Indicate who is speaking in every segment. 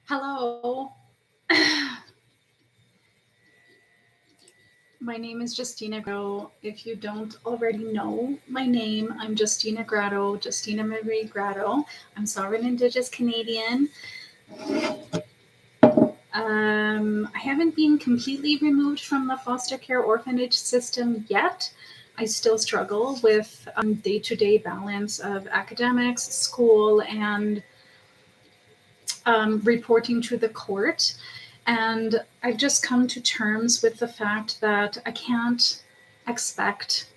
Speaker 1: Hello. My name is Justina Grotto. If you don't already know my name, I'm Justina Grotto, Justina Marie Grotto. I'm sovereign Indigenous Canadian. I haven't been completely removed from the foster care orphanage system yet. I still struggle with day-to-day balance of academics, school, and reporting to the court. And I've just come to terms with the fact that I can't expect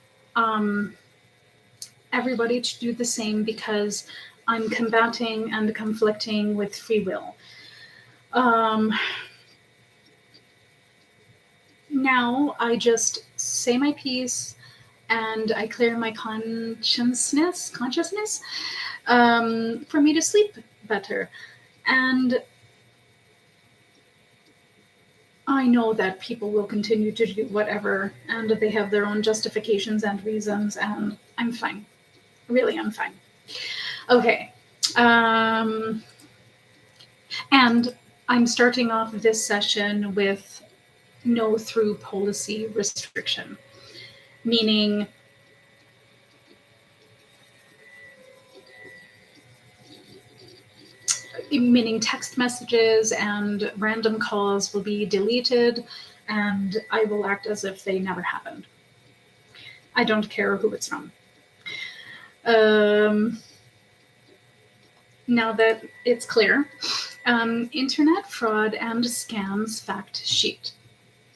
Speaker 1: everybody to do the same because I'm combating and conflicting with free will. Now I just say my piece and I clear my consciousness for me to sleep better. And I know that people will continue to do whatever, and they have their own justifications and reasons, and I'm fine. Really, I'm fine. Okay. And I'm starting off this session with no through policy restriction, meaning text messages and random calls will be deleted, and I will act as if they never happened. I don't care who it's from. Now that it's clear, internet fraud and scams fact sheet.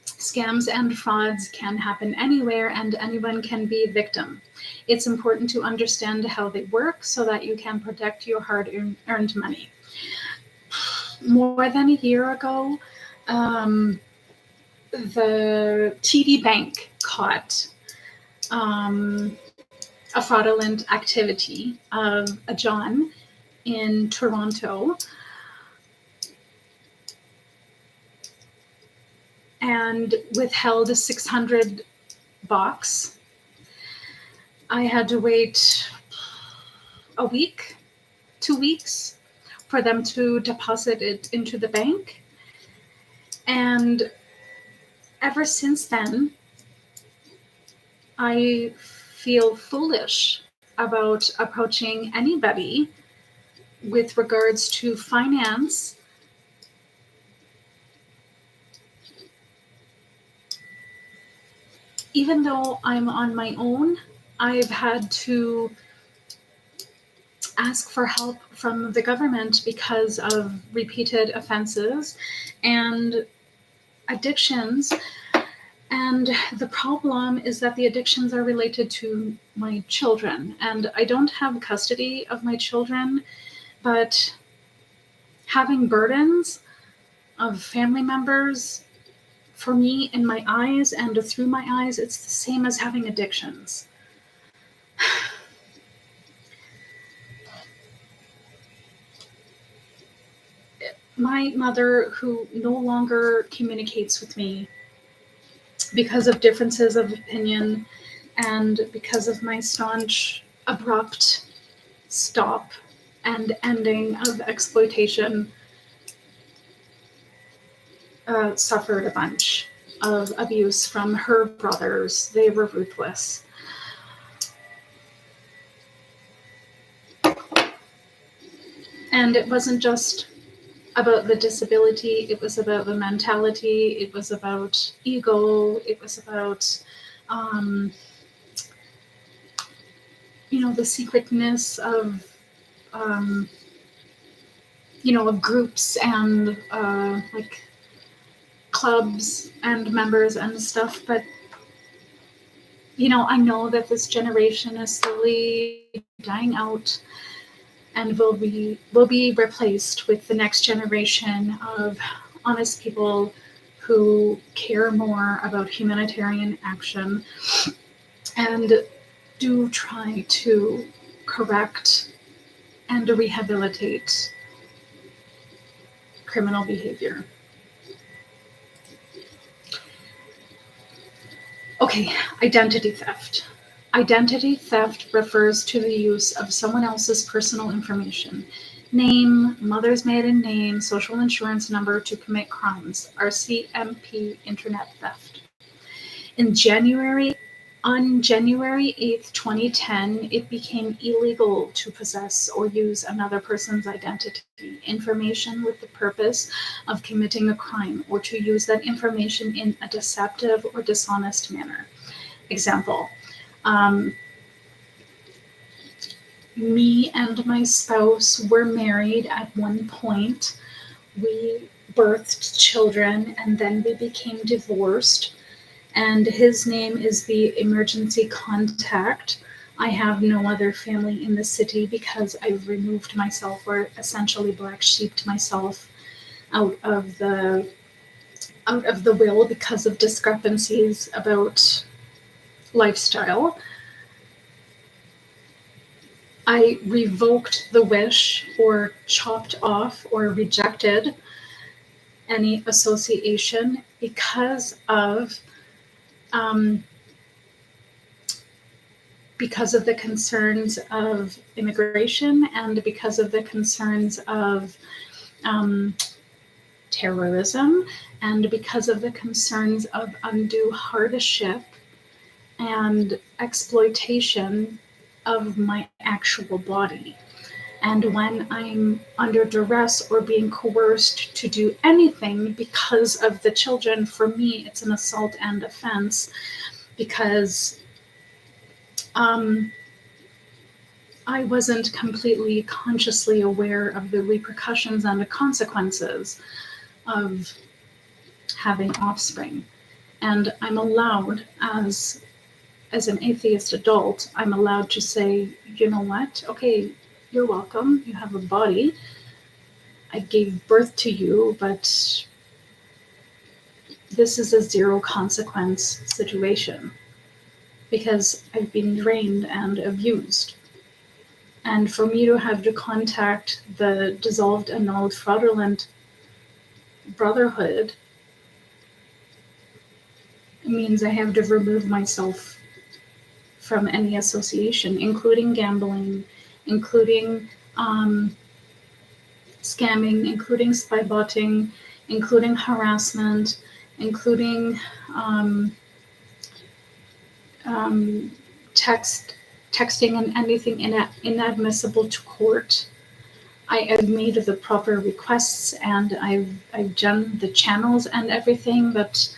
Speaker 1: Scams and frauds can happen anywhere and anyone can be a victim. It's important to understand how they work so that you can protect your hard-earned money. More than a year ago, the TD Bank caught a fraudulent activity of a John in Toronto and withheld $600. I had to wait a week, 2 weeks for them to deposit it into the bank. And ever since then, I feel foolish about approaching anybody with regards to finance. Even though I'm on my own, I've had to ask for help from the government because of repeated offenses and addictions. And the problem is that the addictions are related to my children. And I don't have custody of my children, but having burdens of family members, for me, in my eyes and through my eyes, it's the same as having addictions. My mother, who no longer communicates with me because of differences of opinion and because of my staunch, abrupt stop and ending of exploitation, suffered a bunch of abuse from her brothers. They were ruthless. And it wasn't just about the disability, it was about the mentality, it was about ego, it was about, the secretness of, of groups and like clubs and members and stuff. But, I know that this generation is slowly dying out and will be replaced with the next generation of honest people who care more about humanitarian action and do try to correct and rehabilitate criminal behavior. Okay, identity theft. Identity theft refers to the use of someone else's personal information, name, mother's maiden name, social insurance number to commit crimes, RCMP internet theft. On January 8th, 2010, it became illegal to possess or use another person's identity information with the purpose of committing a crime or to use that information in a deceptive or dishonest manner. Example, me and my spouse were married at one point. We birthed children and then we became divorced. And his name is the emergency contact. I have no other family in the city because I've removed myself, or essentially black sheeped myself out of the will because of discrepancies about lifestyle. I revoked the wish or chopped off or rejected any association because of the concerns of immigration and because of the concerns of terrorism and because of the concerns of undue hardship and exploitation of my actual body. And when I'm under duress or being coerced to do anything because of the children, for me, it's an assault and offense because I wasn't completely consciously aware of the repercussions and the consequences of having offspring. And I'm allowed, as an atheist adult, I'm allowed to say, you know what? Okay, you're welcome. You have a body. I gave birth to you, but this is a zero consequence situation because I've been drained and abused. And for me to have to contact the dissolved, annulled, fraudulent brotherhood means I have to remove myself from any association, including gambling, including scamming, including spy botting, including harassment, including texting and anything inadmissible to court. I've made the proper requests and I've done the channels and everything, but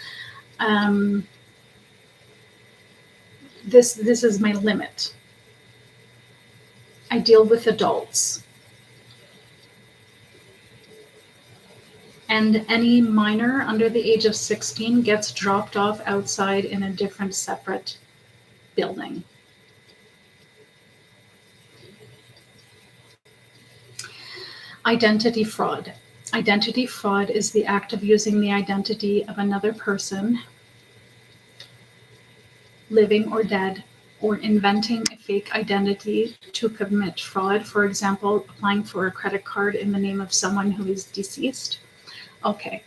Speaker 1: this is my limit. I deal with adults. And any minor under the age of 16 gets dropped off outside in a different separate building. Identity fraud. Identity fraud is the act of using the identity of another person, living or dead, or inventing a fake identity to commit fraud. For example, applying for a credit card in the name of someone who is deceased. Okay.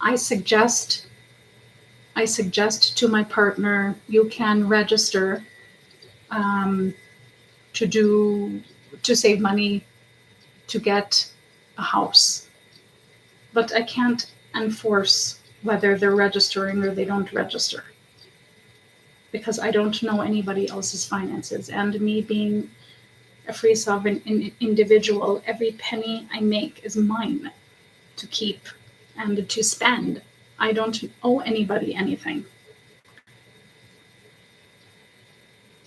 Speaker 1: I suggest to my partner, you can register to save money to get a house. But I can't enforce whether they're registering or they don't register because I don't know anybody else's finances. And me being a free sovereign individual, every penny I make is mine to keep and to spend. I don't owe anybody anything.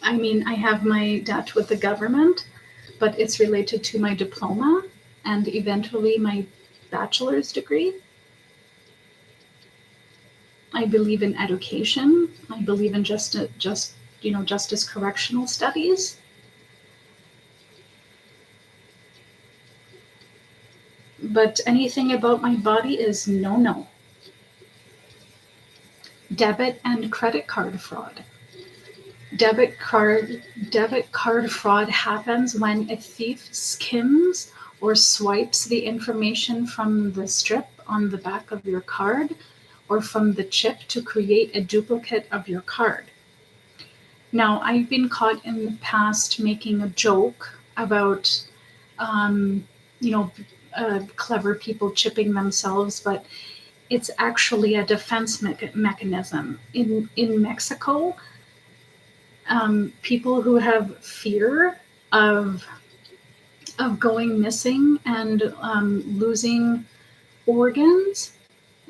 Speaker 1: I mean, I have my debt with the government, but it's related to my diploma and eventually my bachelor's degree. I believe in education. I believe in justice correctional studies. But anything about my body is no. Debit and credit card fraud. Debit card fraud happens when a thief skims or swipes the information from the strip on the back of your card or from the chip to create a duplicate of your card. Now, I've been caught in the past making a joke about um, you know, clever people chipping themselves, but it's actually a defense mechanism. In Mexico, people who have fear of going missing and losing organs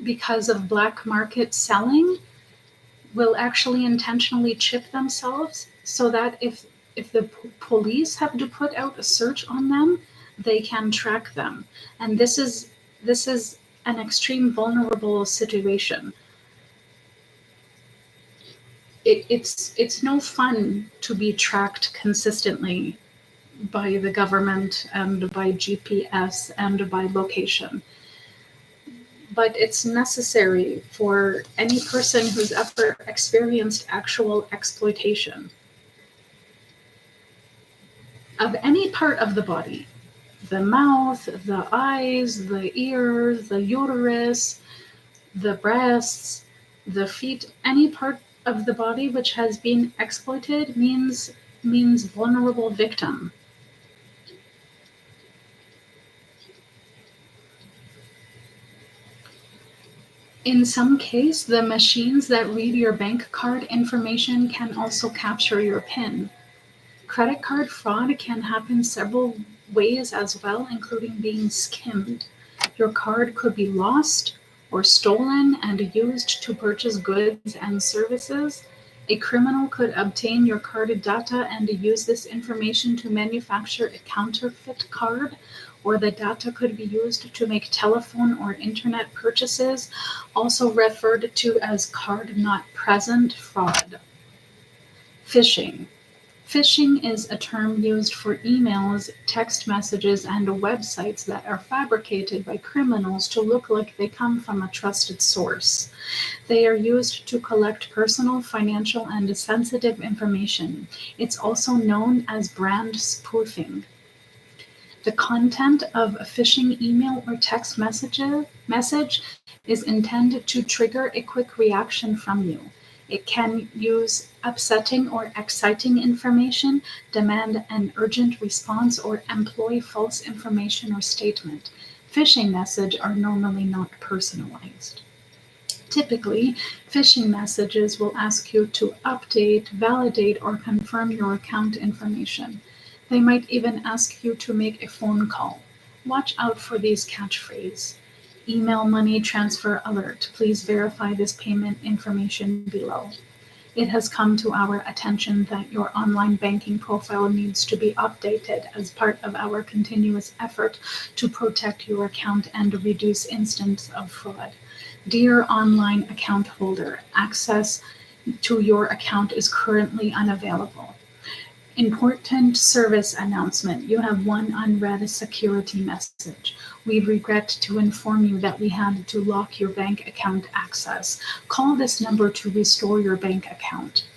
Speaker 1: because of black market selling will actually intentionally chip themselves so that if the police have to put out a search on them, they can track them. And this is an extreme vulnerable situation. It's no fun to be tracked consistently by the government and by GPS and by location. But it's necessary for any person who's ever experienced actual exploitation of any part of the body, the mouth, the eyes, the ears, the uterus, the breasts, the feet, any part of the body which has been exploited means vulnerable victim. In some case, the machines that read your bank card information can also capture your PIN. Credit card fraud can happen several ways as well, including being skimmed. Your card could be lost or stolen and used to purchase goods and services. A criminal could obtain your card data and use this information to manufacture a counterfeit card, or the data could be used to make telephone or internet purchases, also referred to as card not present fraud. Phishing. Phishing is a term used for emails, text messages, and websites that are fabricated by criminals to look like they come from a trusted source. They are used to collect personal, financial, and sensitive information. It's also known as brand spoofing. The content of a phishing email or text message is intended to trigger a quick reaction from you. It can use upsetting or exciting information, demand an urgent response, or employ false information or statement. Phishing messages are normally not personalized. Typically, phishing messages will ask you to update, validate, or confirm your account information. They might even ask you to make a phone call. Watch out for these catchphrases. Email money transfer alert. Please verify this payment information below. It has come to our attention that your online banking profile needs to be updated as part of our continuous effort to protect your account and reduce instances of fraud. Dear online account holder, access to your account is currently unavailable. Important service announcement. You have one unread security message. We regret to inform you that we had to lock your bank account access. Call this number to restore your bank account.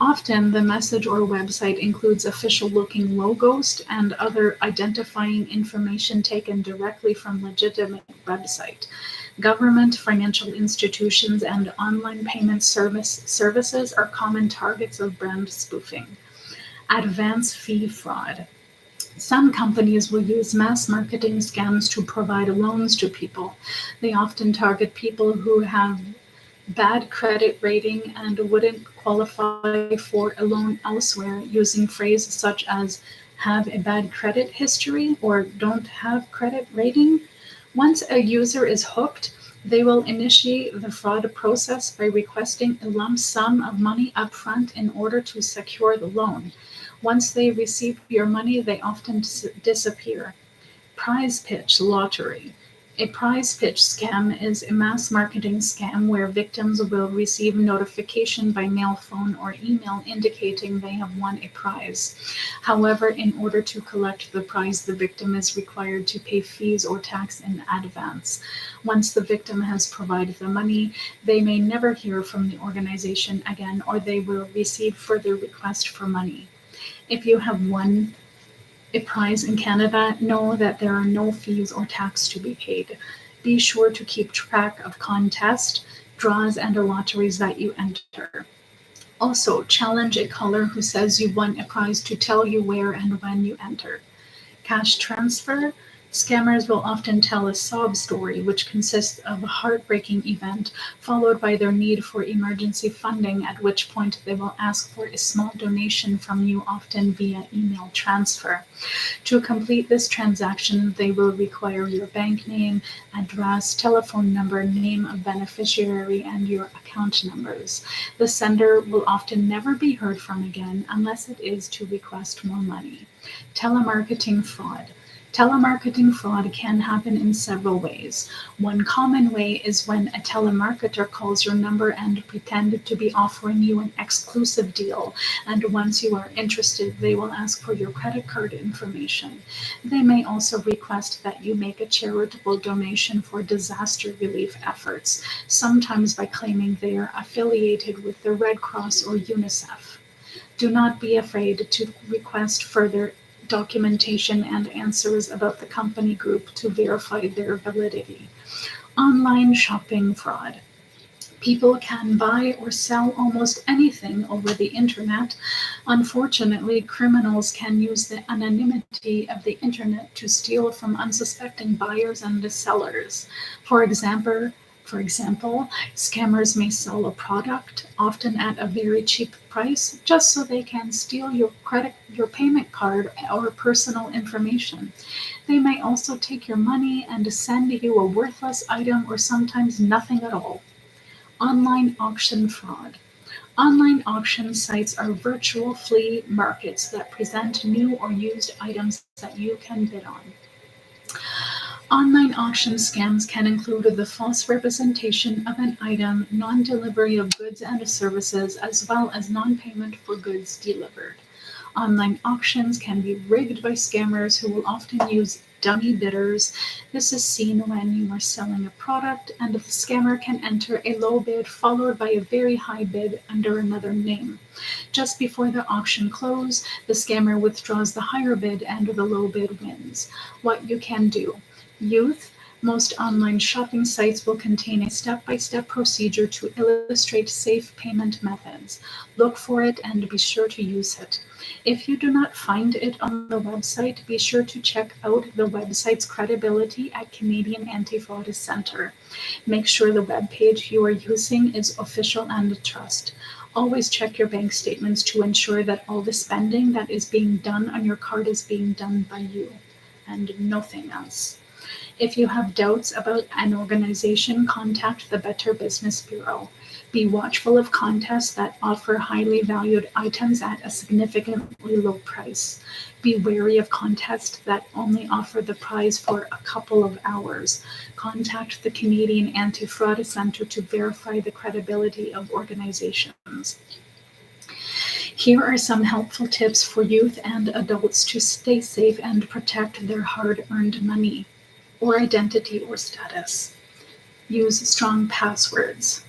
Speaker 1: Often, the message or website includes official-looking logos and other identifying information taken directly from legitimate website. Government, financial institutions, and online payment services are common targets of brand spoofing. Advance fee fraud. Some companies will use mass marketing scams to provide loans to people. They often target people who have bad credit rating and wouldn't qualify for a loan elsewhere, using phrases such as have a bad credit history or don't have credit rating. Once a user is hooked, they will initiate the fraud process by requesting a lump sum of money upfront in order to secure the loan. Once they receive your money, they often disappear. Prize pitch lottery. A prize pitch scam is a mass marketing scam where victims will receive notification by mail, phone, or email indicating they have won a prize. However, in order to collect the prize, the victim is required to pay fees or tax in advance. Once the victim has provided the money, they may never hear from the organization again, or they will receive further requests for money. If you have won a prize in Canada, know that there are no fees or tax to be paid. Be sure to keep track of contests, draws, and lotteries that you enter. Also, challenge a caller who says you won a prize to tell you where and when you enter. Cash transfer. Scammers will often tell a sob story, which consists of a heartbreaking event followed by their need for emergency funding, at which point they will ask for a small donation from you, often via email transfer. To complete this transaction, they will require your bank name, address, telephone number, name of beneficiary, and your account numbers. The sender will often never be heard from again unless it is to request more money. Telemarketing fraud. Telemarketing fraud can happen in several ways. One common way is when a telemarketer calls your number and pretends to be offering you an exclusive deal, and once you are interested, they will ask for your credit card information. They may also request that you make a charitable donation for disaster relief efforts, sometimes by claiming they are affiliated with the Red Cross or UNICEF. Do not be afraid to request further documentation and answers about the company group to verify their validity. Online shopping fraud. People can buy or sell almost anything over the internet. Unfortunately, criminals can use the anonymity of the internet to steal from unsuspecting buyers and sellers. For example, scammers may sell a product, often at a very cheap price, just so they can steal your payment card, or personal information. They may also take your money and send you a worthless item, or sometimes nothing at all. Online auction fraud. Online auction sites are virtual flea markets that present new or used items that you can bid on. Online auction scams can include the false representation of an item, non-delivery of goods and services, as well as non-payment for goods delivered. Online auctions can be rigged by scammers who will often use dummy bidders. This is seen when you are selling a product and the scammer can enter a low bid followed by a very high bid under another name. Just before the auction close, the scammer withdraws the higher bid and the low bid wins. What you can do. Youth. Most online shopping sites will contain a step-by-step procedure to illustrate safe payment methods. Look for it and be sure to use it. If you do not find it on the website, be sure to check out the website's credibility at Canadian Anti-Fraud Centre. Make sure the web page you are using is official and trust. Always check your bank statements to ensure that all the spending that is being done on your card is being done by you and nothing else. If you have doubts about an organization, contact the Better Business Bureau. Be watchful of contests that offer highly valued items at a significantly low price. Be wary of contests that only offer the prize for a couple of hours. Contact the Canadian Anti-Fraud Centre to verify the credibility of organizations. Here are some helpful tips for youth and adults to stay safe and protect their hard-earned money or identity or status. Use strong passwords.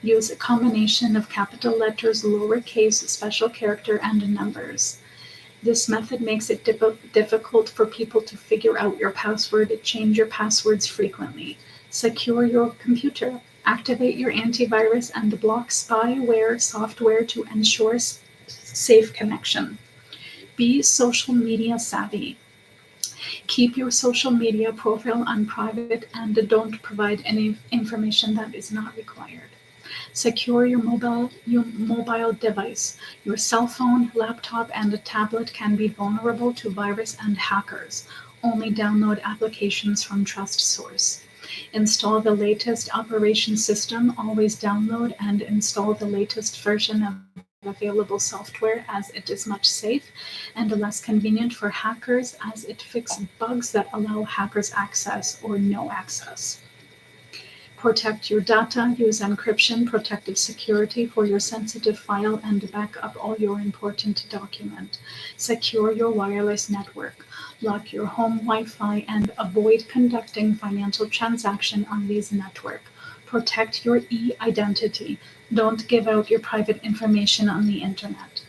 Speaker 1: Use a combination of capital letters, lowercase, special character, and numbers. This method makes it difficult for people to figure out your password. Change your passwords frequently. Secure your computer. Activate your antivirus and block spyware software to ensure safe connection. Be social media savvy. Keep your social media profile on private and don't provide any information that is not required. Secure your mobile device. Your cell phone, laptop, and a tablet can be vulnerable to virus and hackers. Only download applications from trust source. Install the latest operation system. Always download and install the latest version of available software, as it is much safe and less convenient for hackers, as it fixes bugs that allow hackers access or no access. Protect your data. Use encryption, protective security for your sensitive file, and back up all your important documents. Secure your wireless network. Lock your home Wi-Fi and avoid conducting financial transactions on these networks. Protect your e-identity. Don't give out your private information on the internet.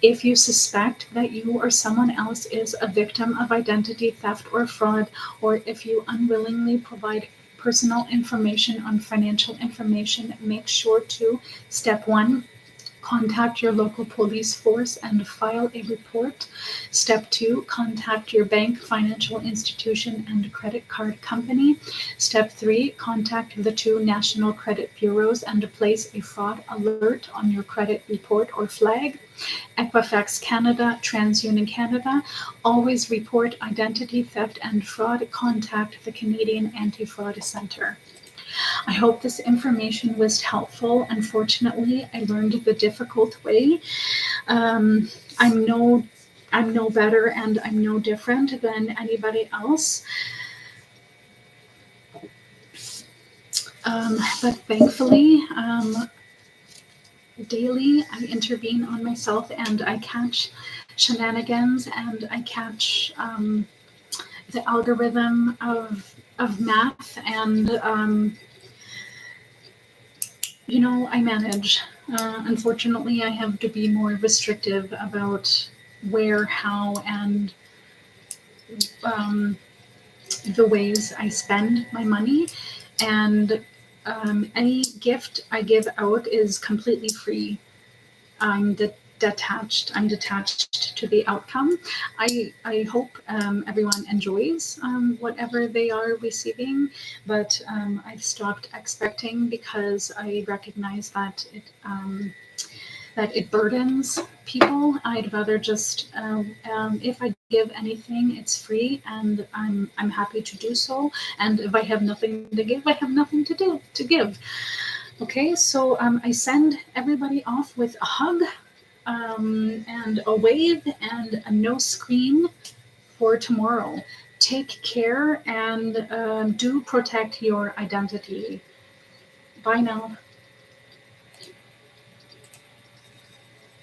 Speaker 1: If you suspect that you or someone else is a victim of identity theft or fraud, or if you unwillingly provide personal information on financial information, make sure to: step 1, contact your local police force and file a report. Step 2, contact your bank, financial institution, and credit card company. Step 3, contact the 2 national credit bureaus and place a fraud alert on your credit report or flag. Equifax Canada, TransUnion Canada. Always report identity theft and fraud. Contact the Canadian Anti-Fraud Centre. I hope this information was helpful. Unfortunately, I learned the difficult way. I'm no better and I'm no different than anybody else. But thankfully, daily I intervene on myself and I catch shenanigans and I catch the algorithm of math and I manage. Unfortunately, I have to be more restrictive about where, how, and the ways I spend my money. And any gift I give out is completely free. I'm detached to the outcome. I hope everyone enjoys whatever they are receiving, but I've stopped expecting because I recognize that it burdens people. I'd rather just if I give anything, it's free, and I'm happy to do so. And if I have nothing to give, I have nothing to give. Okay, so I send everybody off with a hug and a wave and a no screen for tomorrow. Take care and do protect your identity. Bye now.